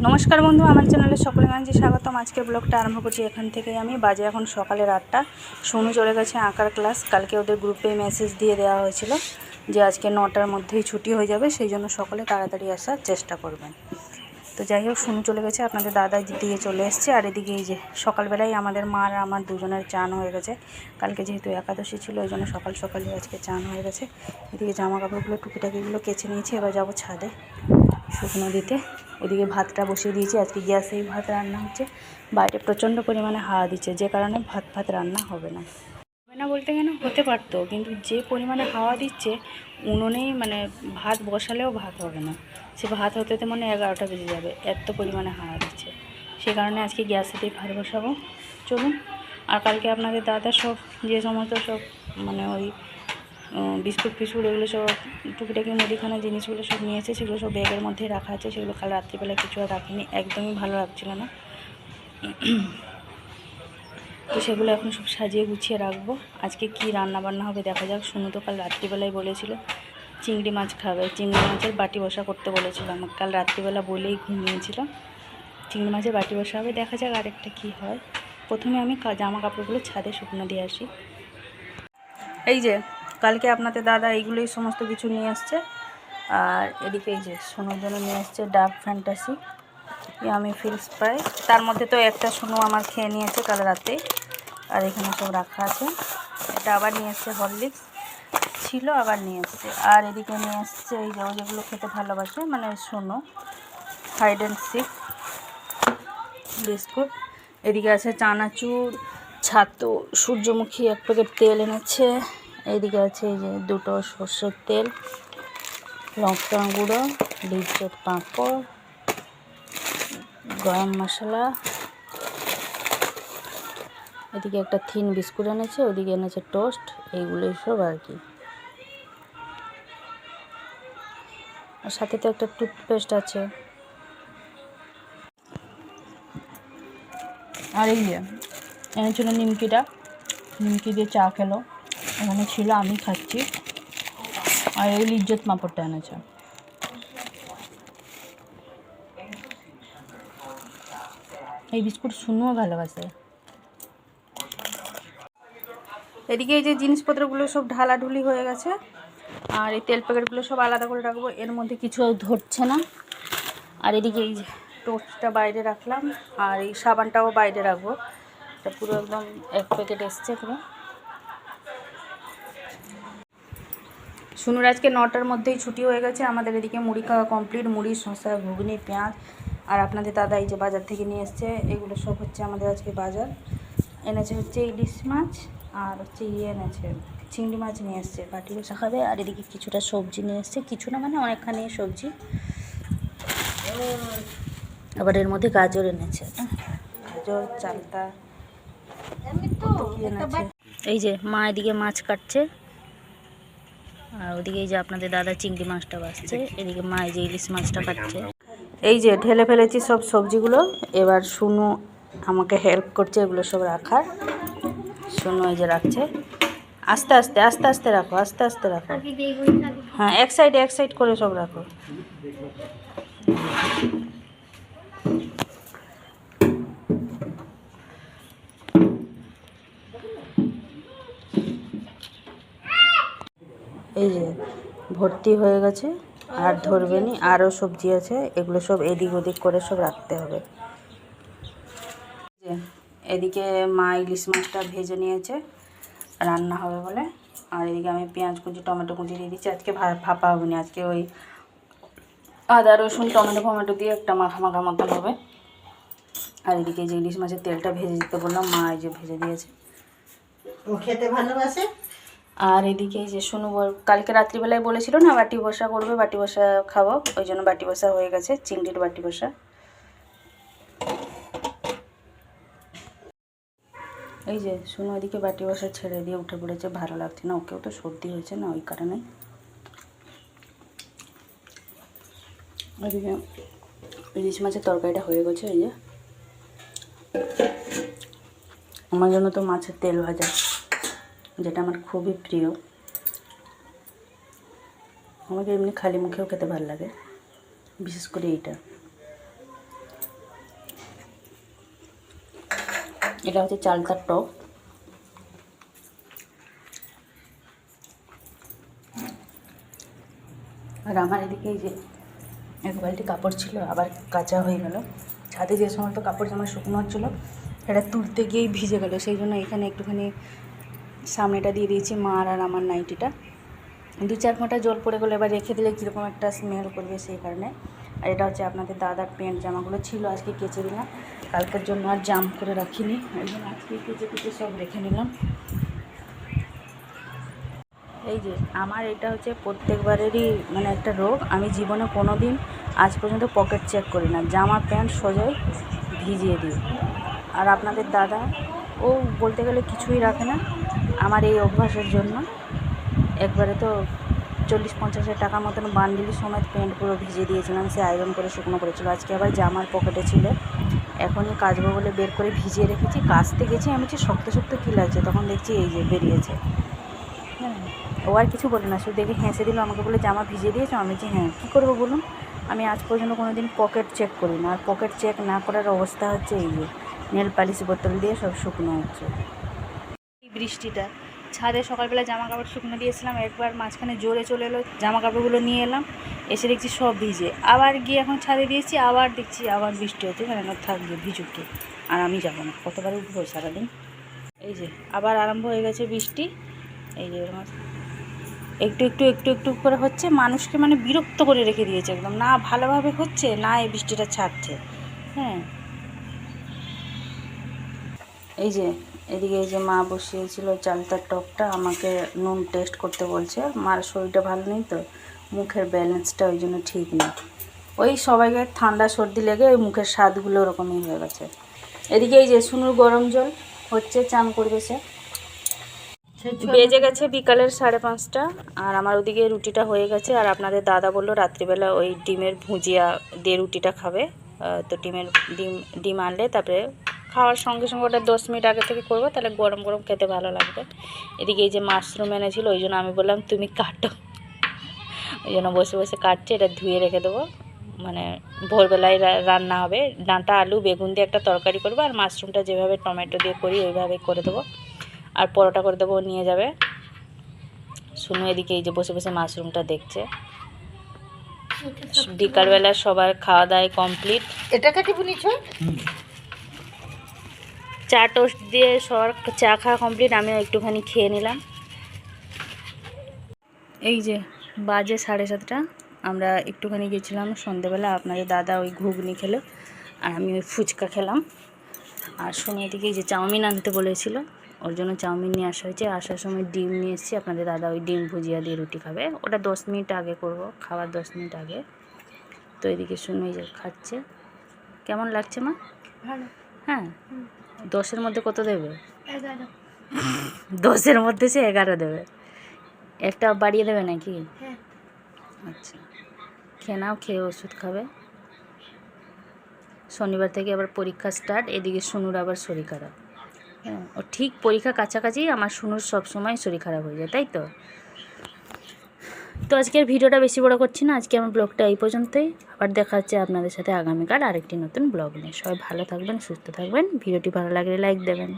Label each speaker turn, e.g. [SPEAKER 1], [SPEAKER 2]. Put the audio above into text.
[SPEAKER 1] নমস্কার বন্ধু, আমার চ্যানেলে সকলে জানাচ্ছি স্বাগতম। আজকের ব্লগটা আরম্ভ করছি এখান থেকেই। আমি বাজে এখন সকালের 8টা। সোনু চলে গেছে আঁকার ক্লাস। কালকে ওদের গ্রুপে মেসেজ দিয়ে দেওয়া হয়েছিল যে আজকে 9টার মধ্যেই ছুটি হয়ে যাবে, সেই জন্য সকলে তাড়াতাড়ি আসার চেষ্টা করবেন। তো যাই হোক, সোনু চলে গেছে, আপনাদের দাদা দিয়ে চলে এসছে। আর এদিকে এই যে সকালবেলায় আমাদের মা আর আমার দুজনের চান হয়ে গেছে। কালকে যেহেতু একাদশী ছিল, ওই জন্য সকাল সকালই আজকে চান হয়ে গেছে। এদিকে জামা কাপড়গুলো টুকিটাকিগুলো কেচে নিয়েছি, এবার যাবো ছাদে শুকনো দিতে। ওদিকে ভাতটা বসিয়ে দিয়েছি। আজকে গ্যাসেই ভাত রান্না হচ্ছে। বাইরে প্রচণ্ড পরিমাণে হাওয়া দিচ্ছে, যে কারণে ভাত রান্না হবে না বলতে কেন হতে পারতো, কিন্তু যে পরিমাণে হাওয়া দিচ্ছে উনুনেই ভাত বসালেও ভাত হবে না। সে ভাত হতে হতে 11টা বেজে যাবে, এত পরিমাণে হাওয়া দিচ্ছে। সে কারণে আজকে গ্যাসেতেই ভাত বসাবো। চলুন। আর কালকে আপনাদের দাদা সব যে সমস্ত সব ওই বিস্কুট ফিস্কুট এগুলো সব টুকিটাকি মুদিখানা জিনিসগুলো সব নিয়েছে, সেগুলো সব ব্যাগের মধ্যে রাখা আছে। সেগুলো কাল রাত্রিবেলা কিছু আর রাখিনি, একদমই ভালো লাগছিল না। তো সেগুলো এখন সব সাজিয়ে গুছিয়ে রাখবো। আজকে কি রান্না বান্না হবে দেখা যাক। সোনু তো কাল রাত্রিবেলায় বলেছিল চিংড়ি মাছ খাবে, চিংড়ি মাছের বাটি বসা করতে বলেছিল আমাকে। কাল রাত্রিবেলা বলেই ঘুমিয়েছিল চিংড়ি মাছের বাটি বসা হবে। দেখা যাক আরেকটা কি হয়। প্রথমে আমি জামা কাপড়গুলো ছাদে শুকনো দিয়ে আসি। এই যে কালকে আপনাদের দাদা এইগুলোই সমস্ত কিছু নিয়ে আসছে। আর এদিকে এই যে সোনুর জন্য নিয়ে আসছে ডাব ফ্যান্টাসি ইয়ামি ফিল স্প্রাই। তার মধ্যে তো একটা সোনু আমার খেয়ে নিয়েছে কাল রাতে, আর এখানে সব রাখা আছে। এটা আবার নিয়ে এসছে, হরলিক্স ছিল আবার নিয়ে এসছে। আর এদিকে নিয়ে এসছে এই যে যেগুলো খেতে ভালোবাসে Sonu, hide and seek biscuit. এদিকে আছে চানাচুর, ছাতু, সূর্যমুখী 1 প্যাকেট তেল এনেছে। এইদিকে আছে এই যে 2টো সর্ষের তেল, লঙ্কা গুঁড়ো, লিচের পাঁপড়, গরম মশলা। এদিকে একটা থিন বিস্কুট এনেছে, ওদিকে এনেছে টোস্ট। এইগুলোই সব আর কি। আর সাথে তো একটা টুথপেস্ট আছে। আর এই যে এনেছিল নিমকিটা, নিমকি দিয়ে চা খেলো। এখানে ছিল, আমি খাচ্ছি। আর এই লিজ্জত পাঁপড়টা এনেছে। এই বিস্কুট শুনুও ভালোবাসে। এদিকে এই যে জিনিসপত্রগুলো সব ঢালাঢুলি হয়ে গেছে। আর এই তেল প্যাকেটগুলো সব আলাদা করে রাখবো, এর মধ্যে কিছু ধরছে না। আর এদিকে এই যে টোস্টটা বাইরে রাখলাম, আর এই সাবানটাও বাইরে রাখবো। এটা পুরো একদম 1 প্যাকেট এসছে পুরো। সোনুর আজকে 9টার মধ্যেই ছুটি হয়ে গেছে। আমাদের এদিকে মুড়ি খাওয়া কমপ্লিট। মুড়ি, শসা, ঘুগনি, পেঁয়াজ। আর আপনাদের দাদা এই যে বাজার থেকে নিয়ে এসছে। এগুলো সব হচ্ছে আমাদের আজকে বাজার। এনেছে হচ্ছে ইলিশ মাছ, আর হচ্ছে এনেছে চিংড়ি মাছ নিয়ে এসছে, বাটি বসা খাবে। আর এদিকে কিছুটা সবজি নিয়ে এসছে, কিছু না অনেকখানি সবজি। আবার এর মধ্যে গাজর এনেছে, গাজর, চালতা, এনেছে। এই যে মা এদিকে মাছ কাটছে, আর ওদিকে এই যে আপনাদের দাদা চিংড়ি মাছটা বাছছে। এদিকে মা এই যে ইলিশ মাছটা কাটছে। এই যে ঢেলে ফেলেছি সব সবজিগুলো। এবার সোনু আমাকে হেল্প করছে এগুলো সব রাখার। সোনু এই যে রাখছে। আস্তে আস্তে আস্তে আস্তে রাখো, আস্তে আস্তে রাখো। হ্যাঁ, এক সাইড করে সব রাখো। এই যে ভর্তি হয়ে গেছে, আর ধরবে নি। আরও সবজি আছে, এগুলো সব এদিক ওদিক করে সব রাখতে হবে। এদিকে মা ইলিশ মাছটা ভেজে নিয়েছে, রান্না হবে বলে। আর এদিকে আমি পেঁয়াজ কুচি, টমেটো কুচি দিয়ে দিচ্ছি। আজকে ভাপা হবে না, আজকে ওই আদা রসুন টমেটো দিয়ে একটা মাখা মাখা মতন হবে। আর এদিকে যে ইলিশ মাছের তেলটা ভেজে দিতে বললাম, মা এই যে ভেজে দিয়েছে।
[SPEAKER 2] ও খেতে ভালোবাসে।
[SPEAKER 1] আর এদিকে এই যে সোনু কালকে রাত্রিবেলায় বলেছিল না বাটি বসা করবে, বাটি বসা খাবো, ওই জন্য বাটি বসা হয়ে গেছে, চিংড়ির বাটি বসা। এই যে সোনু এদিকে বাটি বসা ছেড়ে দিয়ে উঠে পড়েছে, ভালো লাগছে না। ওকেও তো সর্দি হয়েছে না, ওই কারণে। এদিকে ইলিশ মাছের তরকারিটা হয়ে গেছে। এই যে আমার জন্য তো মাছের তেল ভাজা, যেটা আমার খুবই প্রিয়। আমাকে এমনি খালি মুখেও খেতে ভালো লাগে, বিশেষ করে এইটা। এটা হচ্ছে চালতার টক। আর আমার এদিকে এই যে এক বালতি কাপড় ছিল, আবার কাঁচা হয়ে গেল। ছাদে যে সমস্ত কাপড় জামা শুকনো হচ্ছিলো সেটা তুলতে গিয়েই ভিজে গেল, সেই জন্য এখানে একটুখানি সামনেটা দিয়ে দিয়েছি মার আর আমার নাইটিটা। 2-4 ফোঁটা জল পড়ে গেলো, এবার রেখে দিলে কীরকম একটা স্মেল করবে সেই কারণে। আর এটা হচ্ছে আপনাদের দাদার প্যান্ট জামাগুলো ছিল, আজকে কেচে দিলাম, কালকের জন্য আর জাম করে রাখিনি, ওই জন্য আজকে কেচে সব রেখে নিলাম। এই যে আমার এটা হচ্ছে প্রত্যেকবারেরই মানে একটা রোগ, আমি জীবনে কোনো দিন আজ পর্যন্ত পকেট চেক করি না, জামা প্যান্ট সোজাই ভিজিয়ে দিই। আর আপনাদের দাদা ও বলতে গেলে কিছুই রাখে না, আমার এই অভ্যাসের জন্য একবারে তো 40-50 টাকা মতন বান্ডিল সমেত প্যান্ট পুরো ভিজিয়ে দিয়েছিলাম, সে আয়রন করে শুকনো করেছিল। আজকে আবার জামার পকেটে ছিল, এখনই কাচবো বলে বের করে ভিজিয়ে রেখেছি। কাচতে গেছি আমি যে শক্ত শক্ত কী লাগছে, তখন দেখছি এই যে বেরিয়েছে। হ্যাঁ, ও আর কিছু বলে না, শুধু দেখে হেসে দিল, আমাকে বলে জামা ভিজিয়ে দিয়েছো। আমি যে হ্যাঁ, কী করবো বলুন, আমি আজ পর্যন্ত কোনো দিন পকেট চেক করি না, আর পকেট চেক না করার অবস্থা হচ্ছে এই যে নেল পালিশ বোতল দিয়ে সব শুকনো হচ্ছে। এই বৃষ্টিটা ছাদে সকালবেলা জামা কাপড় শুকনো দিয়েছিলাম, একবার মাঝখানে জোরে চলে এলো, জামা কাপড়গুলো নিয়ে এলাম, এসে দেখছি সব ভিজে। আবার গিয়ে এখন ছাদে দিয়েছি, আবার দেখছি আবার বৃষ্টি হচ্ছে, কেন থাকবে ভিজুকে, আর আমি যাবো না, কতবার উঠবো সারাদিন। এই যে আবার আরম্ভ হয়ে গেছে বৃষ্টি, এই যে একটু একটু একটু একটু করে হচ্ছে, মানুষকে মানে বিরক্ত করে রেখে দিয়েছে একদম, না ভালোভাবে হচ্ছে না এই বৃষ্টিটা ছাড়ছে। হ্যাঁ, এই যে এদিকে এই যে মা বসিয়েছিল চালতার টকটা, আমাকে নুন টেস্ট করতে বলছে। মার শরীরটা ভালো নেই তো, মুখের ব্যালেন্সটা ওই জন্য ঠিক নেই, ওই সবাইকে ঠান্ডা সর্দি লেগে ওই মুখের স্বাদগুলো ওরকমই হয়ে গেছে। এদিকে এই যে শুনুর গরম জল হচ্ছে, চান করবে সে। বেজে গেছে বিকালের 5:30, আর আমার ওদিকে রুটিটা হয়ে গেছে। আর আপনাদের দাদা বললো রাত্রিবেলা ওই ডিমের ভুজিয়া দিয়ে রুটিটা খাবে, তো ডিম আনলে তারপরে খাওয়ার সঙ্গে সঙ্গে ওটা 10 মিনিট আগে থেকে করবো, তাহলে গরম গরম খেতে ভালো লাগবে। এদিকে এই যে মাশরুম এনেছিল, ওই জন্য আমি বললাম তুমি কাটো, ওই জন্য বসে বসে কাটছে। এটা ধুয়ে রেখে দেবো, মানে ভোরবেলায় রান্না হবে। ডাঁটা আলু বেগুন দিয়ে একটা তরকারি করবো, আর মাশরুমটা যেভাবে টমেটো দিয়ে করি ওইভাবে করে দেবো, আর পরোটা করে দেবো, নিয়ে যাবে। শুনো এদিকে এই যে বসে বসে মাশরুমটা দেখছে। বিকালবেলা সবার খাওয়া দাওয়া কমপ্লিট।
[SPEAKER 2] এটা কাটি বুনিছ?
[SPEAKER 1] চা টোস্ট দিয়ে সবার চা খাওয়া কমপ্লিট, আমিও একটুখানি খেয়ে নিলাম। এই যে বাজে 7:30, আমরা একটুখানি গেছিলাম সন্ধেবেলা, আপনাদের দাদা ওই ঘুগনি খেলো আর আমি ওই ফুচকা খেলাম। আর শুনে এদিকে এই যে চাউমিন আনতে বলেছিল, ওর জন্য চাউমিন নিয়ে আসা হয়েছে। আসার সময় ডিম নিয়ে এসেছি, আপনাদের দাদা ওই ডিম ভুজিয়া দিয়ে রুটি খাবে, ওটা 10 মিনিট আগে করব, খাওয়ার 10 মিনিট আগে। তো এদিকে শুনে এই যে খাচ্ছে। কেমন লাগছে মা? ভালো। হ্যাঁ, 10-এর মধ্যে কত দেবে? 11। 10-এর মধ্যে সে 11 দেবে, একটা বাড়িয়ে দেবে নাকি? হ্যাঁ। আচ্ছা, খেয়ে নাও, খেয়ে ওষুধ খাবে। শনিবার থেকে আবার পরীক্ষা স্টার্ট, এদিকে শুনুর আবার শরীর খারাপ। হ্যাঁ, ও ঠিক পরীক্ষা কাছাকাছি আমার শুনুর সব সময় শরীর খারাপ হয়ে যায়, তাই তো। তো আজকের ভিডিওটা বেশি বড় করছি না, আজকে আমার ব্লগটা এই পর্যন্তই। আবার দেখা হচ্ছে আপনাদের সাথে আগামীকাল আরেকটি নতুন ব্লগ নিয়ে। সবাই ভালো থাকবেন, সুস্থ থাকবেন, ভিডিওটি ভালো লাগলে লাইক দেবেন।